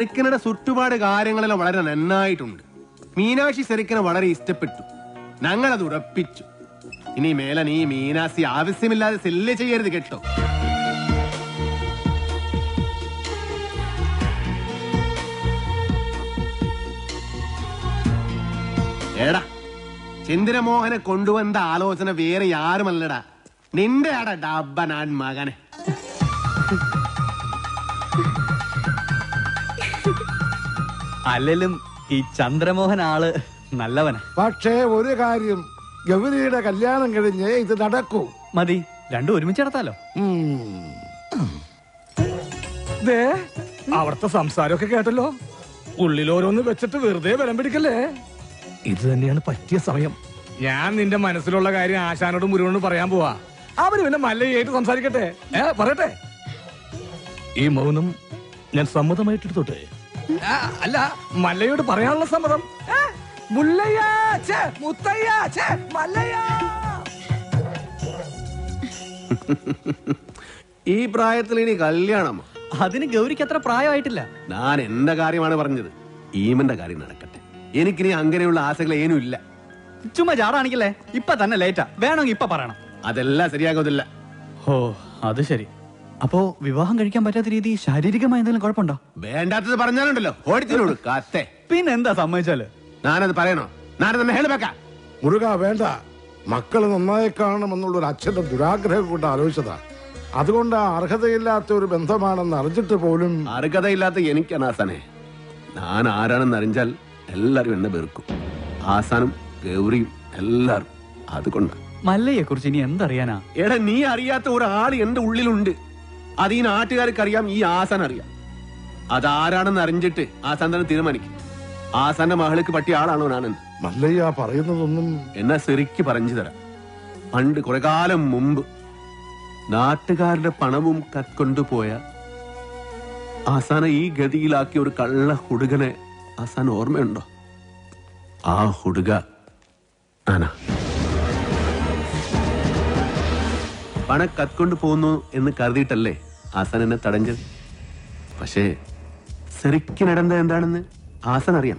സെറിക്കനുടെ ചുറ്റുപാട് കാര്യങ്ങളെല്ലാം വളരെ നന്നായിട്ടുണ്ട്. മീനാക്ഷി സെറിക്കനെ വളരെ ഇഷ്ടപ്പെട്ടു. ഞങ്ങളത് ഉറപ്പിച്ചു. ഇനി മേലെ നീ മീനാക്ഷി ആവശ്യമില്ലാതെ സെല്ല് ചെയ്യരുത് കേട്ടോ. ഏടാ, ചന്ദ്രമോഹനെ കൊണ്ടുവന്ന ആലോചന വേറെ യാരുമല്ലടാ, നിന്റെ ആടാ ഡബ്ബനാൻ മകനെ. അല്ലെങ്കിലും ഈ ചന്ദ്രമോഹൻ ആള് നല്ലവനാ. പക്ഷേ ഒരു കാര്യം, ഗൗരിയുടെ കല്യാണം കഴിഞ്ഞ് ഇത് നടക്കൂ. മതി, രണ്ടും ഒരുമിച്ച് നടത്താലോ. അവിടുത്തെ സംസാരമൊക്കെ കേട്ടല്ലോ. ഉള്ളിലോരോന്ന് വെച്ചിട്ട് വെറുതെ ബലം പിടിക്കല്ലേ. ഇത് തന്നെയാണ് പറ്റിയ സമയം. ഞാൻ നിന്റെ മനസ്സിലുള്ള കാര്യം ആശാനോടും മുരുകനോടും പറയാൻ പോവാ. അവര് പിന്നെ മല്ലയായിട്ട് സംസാരിക്കട്ടെ. പറയട്ടെ. ഈ മൗനം ഞാൻ സമ്മതമായിട്ടെടുത്തോട്ടെ. അല്ല, മല്ലയോട് പറയാനുള്ള സമ്മതം. ഈ പ്രായത്തിൽ ഇനി കല്യാണം? അതിന് ഗൗരിക്ക് അത്ര പ്രായമായിട്ടില്ല. ഞാൻ എന്റെ കാര്യമാണ് പറഞ്ഞത്. ഈമന്റെ കാര്യം നടക്കട്ടെ. എനിക്കിനി അങ്ങനെയുള്ള ആശകൾ ഏനും ഇല്ല. ചുമ്മാ ചാടാണെങ്കിലേ ഇപ്പൊ തന്നെ ലേറ്റാ. വേണമെങ്കിൽ ഇപ്പൊ പറയണം. അതെല്ലാം ശരിയാകുന്നില്ല. ഓ, അത് ശരി. അപ്പോ വിവാഹം കഴിക്കാൻ പറ്റാത്ത രീതി ശാരീരികമായ എന്തെങ്കിലും കുഴപ്പമുണ്ടോ? വേണ്ടാത്തത് പറഞ്ഞാലുണ്ടല്ലോ ഓടിത്തിനോട് കാത്തേ. പിന്നെന്താ സമ്മതിച്ചാല്? ഞാനത് പറയണോ? ഞാനത് ഹേളുവെക്കാം. മുരുക വേണ്ട. മക്കള് നന്നായി കാണണമെന്നുള്ളൊരു അച്ഛന്റെ ദുരാഗ്രഹം കൊണ്ട് ആലോചിച്ചതാ. അതുകൊണ്ട് അർഹതയില്ലാത്ത ഒരു ബന്ധമാണെന്ന് അറിഞ്ഞിട്ട് പോലും. അർഹതയില്ലാത്ത എനിക്കാണ് ആസാനെ. ഞാൻ ആരാണെന്ന് അറിഞ്ഞാൽ എല്ലാരും എന്നെ വെറുക്കും. ആസാനും ഗൗരിയും എല്ലാരും. അതുകൊണ്ട് മല്ലയെ കുറിച്ച് ഇനി എന്തറിയാനാ? എടാ, നീ അറിയാത്ത ഒരാൾ എന്റെ ഉള്ളിലുണ്ട്. അത് ഈ നാട്ടുകാർക്ക് അറിയാം, ഈ ആസാൻ അറിയാം. അതാരാണെന്ന് അറിഞ്ഞിട്ട് ആസാൻ തന്നെ തീരുമാനിക്കും. ആസാന്റെ മകൾക്ക് പറ്റിയ ആളാണോ ഞാനെന്ന്. മല്ലയ്യ പറയുന്നതൊന്നും എന്നെ ശരിക്ക് പറഞ്ഞു തരാം. പണ്ട് കുറെ കാലം മുമ്പ് നാട്ടുകാരുടെ പണവും കത്കൊണ്ടുപോയ ആസാനെ ഈ ഗതിയിലാക്കിയ ഒരു കള്ള ഹുടുകനെ ആസാൻ ഓർമ്മയുണ്ടോ? ആ ഹുടുക ആന പണം കത്കൊണ്ടു പോകുന്നു എന്ന് കരുതിയിട്ടല്ലേ ആസാൻ എന്നെ തടഞ്ഞത്. പക്ഷേ ശരിക്ക് നടന്നത് എന്താണെന്ന് ആസാൻ അറിയാം.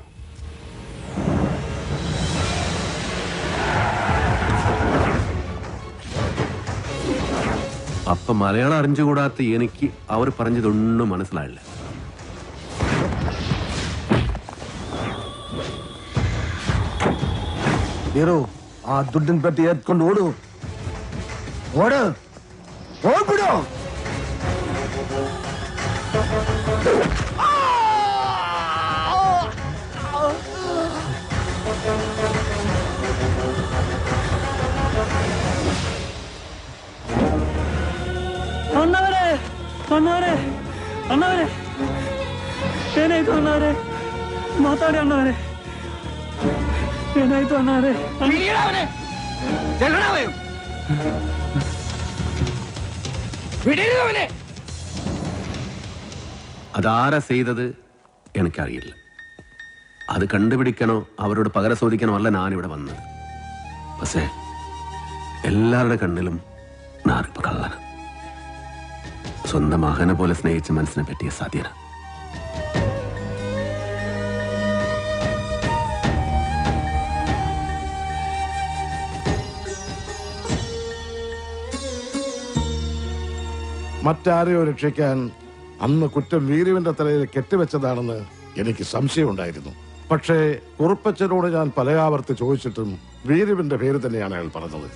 അപ്പൊ മലയാളം അറിഞ്ഞുകൂടാത്ത എനിക്ക് അവർ പറഞ്ഞതൊന്നും മനസ്സിലായില്ല. ആ ദുഡിൻ പെട്ടി എത്കൊണ്ട് ഓടൂ. ഓട്, ഓടിടോ. ಅಣ್ಣವರೇ, ಅಣ್ಣವರೇ, ಅಣ್ಣವರೇ, ಏನಾಯ್ತು ಅಣ್ಣವರೇ? ಮಾತಾಡಿ ಅಣ್ಣವರೇ, ಏನಾಯ್ತು ಅಣ್ಣವರೇ? അതാരാ ചെയ്തത് എനിക്കറിയില്ല. അത് കണ്ടുപിടിക്കണോ അവരോട് പകരം ചോദിക്കണോ അല്ല ഞാനിവിടെ വന്നത്. പക്ഷേ എല്ലാവരുടെ കണ്ണിലും ഞാനിപ്പോ കള്ളന. സ്വന്തം മകനെ പോലെ സ്നേഹിച്ച മനസ്സിനെ പറ്റിയ സാധ്യത. മറ്റാരെയോ രക്ഷിക്കാൻ അന്ന് കുറ്റം വീരുവിന്റെ തലയിൽ കെട്ടിവെച്ചതാണെന്ന് എനിക്ക് സംശയമുണ്ടായിരുന്നു. പക്ഷേ കുറുപ്പച്ചനോട് ഞാൻ പലയാവർത്തി ചോദിച്ചിട്ടും വീരുവിന്റെ പേര് തന്നെയാണ് അയാൾ പറഞ്ഞത്.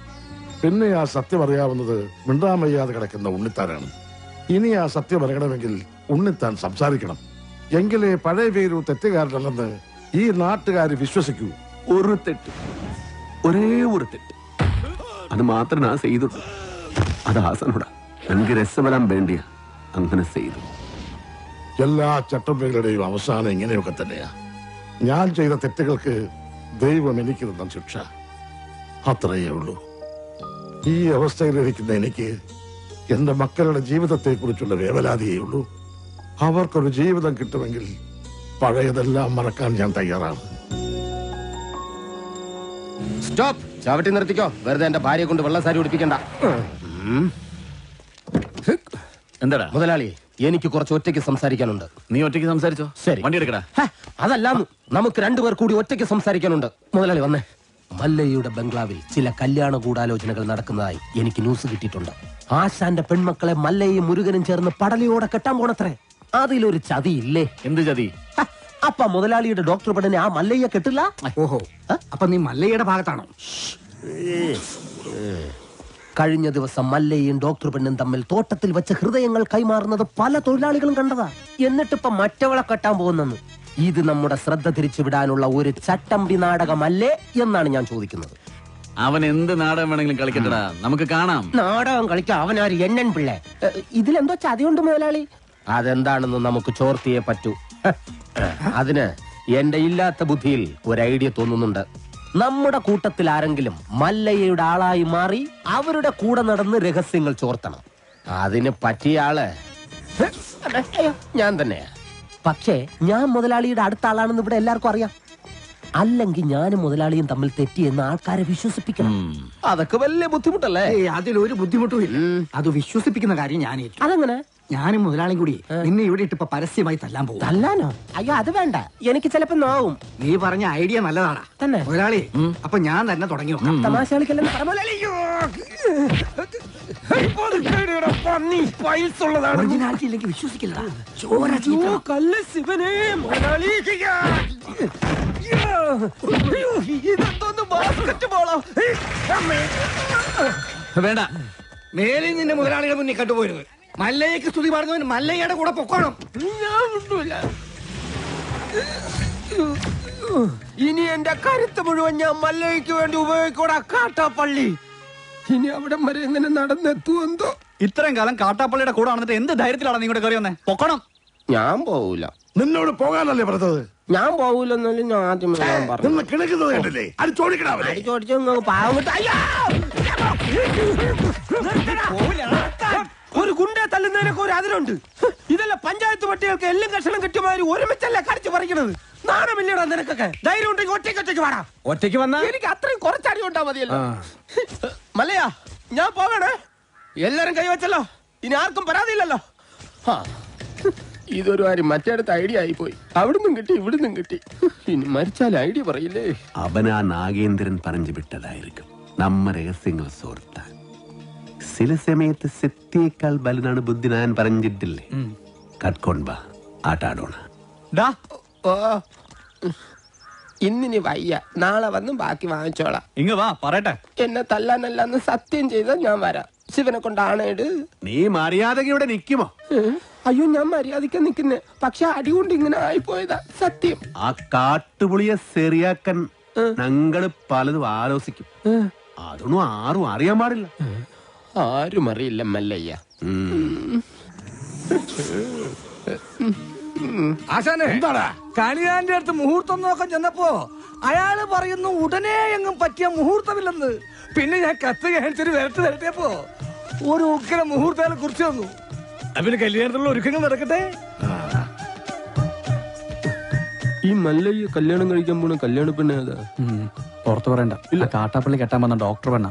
പിന്നെ ആ സത്യം അറിയാവുന്നത് മിണ്ടാമയ്യാതെ കിടക്കുന്ന ഉണ്ണിത്താനാണ്. ഇനി ആ സത്യം അറിയണമെങ്കിൽ ഉണ്ണിത്താൻ സംസാരിക്കണം. എങ്കിലേ പഴയ വീരു തെറ്റുകാരനല്ലെന്ന് ഈ നാട്ടുകാർ വിശ്വസിക്കൂ. ഒരു തെറ്റ്, ഒരേ ഒരു തെറ്റ്, അത് മാത്രം ഞാൻ ചെയ്തുള്ളൂ. അത് ആസനോടാ. എനിക്ക് രസവരാൻ വേണ്ടിയ അങ്ങനെ ചെയ്തു. എല്ലാ ചട്ടമ്പകളുടെയും അവസാനം ഇങ്ങനെയൊക്കെ തന്നെയാ. ഞാൻ ചെയ്ത തെറ്റുകൾക്ക് ദൈവം എനിക്ക് തന്ന ശിക്ഷ. അത്രയേ ഉള്ളൂ. ഈ അവസ്ഥയിലിരിക്കുന്ന എനിക്ക് എന്റെ മക്കളുടെ ജീവിതത്തെ കുറിച്ചുള്ള വേവലാതിയേ ഉള്ളൂ. അവർക്കൊരു ജീവിതം കിട്ടുമെങ്കിൽ പഴയതെല്ലാം മറക്കാൻ ഞാൻ തയ്യാറാണ്. സ്റ്റോപ്പ്. ചവിട്ടി നിർത്തിക്കോ. വെറുതെ എന്റെ ഭാര്യയെ കൊണ്ട് വെള്ളസാരി ഉടുപ്പിക്കണ്ട. എന്താടാ മുതലാളി, എനിക്ക് കുറച്ച് ഒറ്റയ്ക്ക് സംസാരിക്കാനുണ്ട്. നീ ഒറ്റയ്ക്ക് സംസാരിച്ചോ? ശരി. വണ്ടി എടുക്കടാ. അതല്ലാന്ന് നമുക്ക് രണ്ടുപേർ കൂടി ഒറ്റയ്ക്ക് സംസാരിക്കാനുണ്ട്. മുതലാളി വന്നേ. മല്ലയ്യയുടെ ബംഗ്ലാവിൽ ചില കല്യാണ ഗൂഢാലോചനകൾ നടക്കുന്നതായി എനിക്ക് ന്യൂസ് കിട്ടിയിട്ടുണ്ട്. ആശാന്റെ പെൺമക്കളെ മല്ലയും മുരുകനും ചേർന്ന് പടലിയോടെ കെട്ടാൻ പോണത്രേ. അതിലൊരു ചതിയില്ലേ? എന്ത് ചതി? അപ്പ മുതലാളിയുടെ ഡോക്ടർ പെണ്ണിനെ ആ മല്ലയ്യ കെട്ടില്ല. ഓഹോ, അപ്പൊ നീ മല്ലയുടെ ഭാഗത്താണോ? കഴിഞ്ഞ ദിവസം മല്ലയും ഡോക്ടർ പെണ്ണും തമ്മിൽ തോട്ടത്തിൽ വെച്ച് ഹൃദയങ്ങൾ കൈമാറുന്നത് പല തൊഴിലാളികളും കണ്ടതാ. എന്നിട്ടിപ്പ മറ്റവളെ കെട്ടാൻ പോകുന്നെന്ന്. ഇത് നമ്മുടെ ശ്രദ്ധ തിരിച്ചുവിടാനുള്ള ഒരു ചട്ടമ്പി നാടകമല്ലേ എന്നാണ് ഞാൻ ചോദിക്കുന്നത്. അവൻ എന്ത് നാടകം വേണമെങ്കിലും കളിക്കട്ടടാ, നമുക്ക് കാണാം. നാടകം കളിക്കാൻ അവനാര് എണ്ണൻ പിള്ളേ? ഇതിലെന്തോ ചതിയുണ്ട് മുതലാളി. അതെന്താണെന്ന് നമുക്ക് ചോർത്തിയേ പറ്റൂ. അതിന് എന്റെ ഇല്ലാത്ത ബുദ്ധിയിൽ ഒരു ഐഡിയ തോന്നുന്നുണ്ട്. നമ്മുടെ കൂട്ടത്തിൽ ആരെങ്കിലും മല്ലയ്യയുടെ ആളായി മാറി അവരുടെ കൂടെ നടന്ന് രഹസ്യങ്ങൾ ചോർത്തണം. അതിന് പറ്റിയ ആള് ഞാൻ തന്നെയാ. പക്ഷേ ഞാൻ മുതലാളിയുടെ അടുത്ത ആളാണെന്ന് ഇവിടെ എല്ലാവർക്കും അറിയാം. അല്ലെങ്കിൽ ഞാനും മുതലാളിയും തമ്മിൽ തെറ്റിയെന്ന് ആൾക്കാരെ വിശ്വസിപ്പിക്കണം. അതൊക്കെ വലിയ ബുദ്ധിമുട്ടല്ലേ? അതിലൊരു ബുദ്ധിമുട്ടും ഇല്ല. അത് വിശ്വസിപ്പിക്കുന്ന കാര്യം ഞാൻ ഏറ്റു. അതെങ്ങനെ? ഞാനും മുതലാളിയും കൂടി നിന്നെ ഇവിടെ ഇട്ടിപ്പോ പരസ്യമായി തല്ലാൻ പോകും. തല്ലാനോ? അയ്യോ അത് വേണ്ട, എനിക്ക് ചിലപ്പോ നോവും. നീ പറഞ്ഞ ഐഡിയ നല്ലതാടാ തന്നെ മുതലാളി. അപ്പൊ ഞാൻ തന്നെ തുടങ്ങി നോക്കാം. തമാശ കളിക്കല്ലെന്ന് ഒറിജിനാലിറ്റി ഇല്ലെങ്കിൽ വിശ്വസിക്കില്ലടാ. ചോര ചീറ്റണം. വേണ്ട, മേലിൽ നിന്റെ മുതലാളിയുടെ മുന്നിൽ കണ്ടുപോരുത്. മല്ലയ്ക്ക് സ്തുതി പറഞ്ഞവന് മല്ലയ്യയുടെ കൂടെ പൊക്കോണം. ഇനി എന്റെ കരുത്ത് മുഴുവൻ ഞാൻ മല്ലയ്ക്ക് വേണ്ടി ഉപയോഗിക്കൂടാ. കാട്ടാപ്പള്ളി ഇനി അവിടെ വരെ എങ്ങനെ നടന്നെത്തുവെന്തോ. ഇത്രയും കാലം കാട്ടാപ്പള്ളിയുടെ കൂടെ നടന്നിട്ട് എന്ത് ധൈര്യത്തിലാണ് നീ ഇങ്ങോട്ട് കയറി വന്നേ? പൊക്കണം. ഞാൻ പോവൂല. നിന്നോട് പോകാനല്ലേ പറഞ്ഞത്? ഞാൻ പോവൂലെന്നാലും ഞാൻ ആദ്യം പറഞ്ഞു. നിന്ന് കിടക്കുന്നത് കണ്ടില്ലേ? അത് ചോദിക്കണേ. ചോദിച്ചു പാവം കിട്ട. ഒരു ഗുണ്ട തല്ലുന്നതിനൊക്കെ ഒരു അതിലുണ്ട്. ഇതെല്ലാം പഞ്ചായത്ത് പട്ടികൾക്ക് എല്ലാം കഷണം കിട്ടിയമാതിരി ഒരുമിച്ചല്ല കടിച്ചു പറിക്കണത്. നാണമില്ലടാ നിനക്കൊക്കെ. ധൈര്യം ഉണ്ടെങ്കിൽ ഒറ്റയ്ക്ക് വാടാ. ഒറ്റയ്ക്ക് വന്നാ എനിക്ക് അത്രയും കുറച്ചടി ഉണ്ടാ മതിയല്ലോ. മല്ലയാ, ഞാൻ പോകണേ. എല്ലാരും കൈവച്ചല്ലോ, ഇനി ആർക്കും പരാതിയില്ലല്ലോ. ഇതൊരു കാര്യം മറ്റേടത്ത് ഐഡിയ ആയിപ്പോയി. അവിടുന്നും കിട്ടി ഇവിടുന്നും കിട്ടി. ഇനി മരിച്ചാൽ ഐഡിയ പറയില്ലേ? അവനാ നാഗേന്ദ്രൻ പറഞ്ഞു വിട്ടതായിരിക്കും നമ്മ രഹസ്യങ്ങൾ സോർത്താൻ. ചില സമയത്ത് സത്യേക്കാൾ ബലനാണ് ബുദ്ധി. ഞാൻ പറഞ്ഞിട്ടില്ലേ? കട്ട്കൊണ്ടാ ആട്ടാടോണ. ഇന്നിനി വയ്യ, നാളെ വന്ന് ബാക്കി വാങ്ങിച്ചോളാം. ഇങ്ങ് വാ, പറയട്ടെ. എന്നെ തല്ലാനല്ലാന്ന് സത്യം ചെയ്താൽ ഞാൻ വരാം. ശിവനെ കൊണ്ടാണേട്. നീ മര്യാദക്ക് ഇവിടെ നിക്കുമോ? അയ്യോ, ഞാൻ മര്യാദയ്ക്ക് നിൽക്കുന്നേ. പക്ഷെ അടികൊണ്ട് ഇങ്ങനെ ആയിപ്പോയതാ സത്യം. ആ കാട്ടുപുളിയെ ശരിയാക്കാൻ ഞങ്ങള് പലതും ആലോചിക്കും. അതൊന്നും ആരും അറിയാൻ പാടില്ല. ആരും അറിയില്ല മല്ലയ്യ. ആശാനെ, എന്താടാ? കണിയാന്റെ അടുത്ത് മുഹൂർത്തം നോക്കാൻ ചെന്നപ്പോ അയാള് പറയുന്നു ഉടനെ എങ്ങും പറ്റിയ മുഹൂർത്തമില്ലെന്ന്. പിന്നെ ഞാൻ കത്ത് കാണിച്ചൊരു വരട്ടിയപ്പോ ഒരു ഉഗ്ര മുഹൂർത്തങ്ങളെ കുറിച്ച് തന്നു. അവന് കല്യാണത്തിലുള്ള ഒരുക്കങ്ങൾ നടക്കട്ടെ. ഈ മല്ലയ്യ കല്യാണം കഴിക്കാൻ പോണ കല്യാണ പെണ്ണ പുറത്തു പറയണ്ട. കാട്ടാപ്പള്ളി കെട്ടാൻ വന്ന ഡോക്ടർ പെണ്ണ.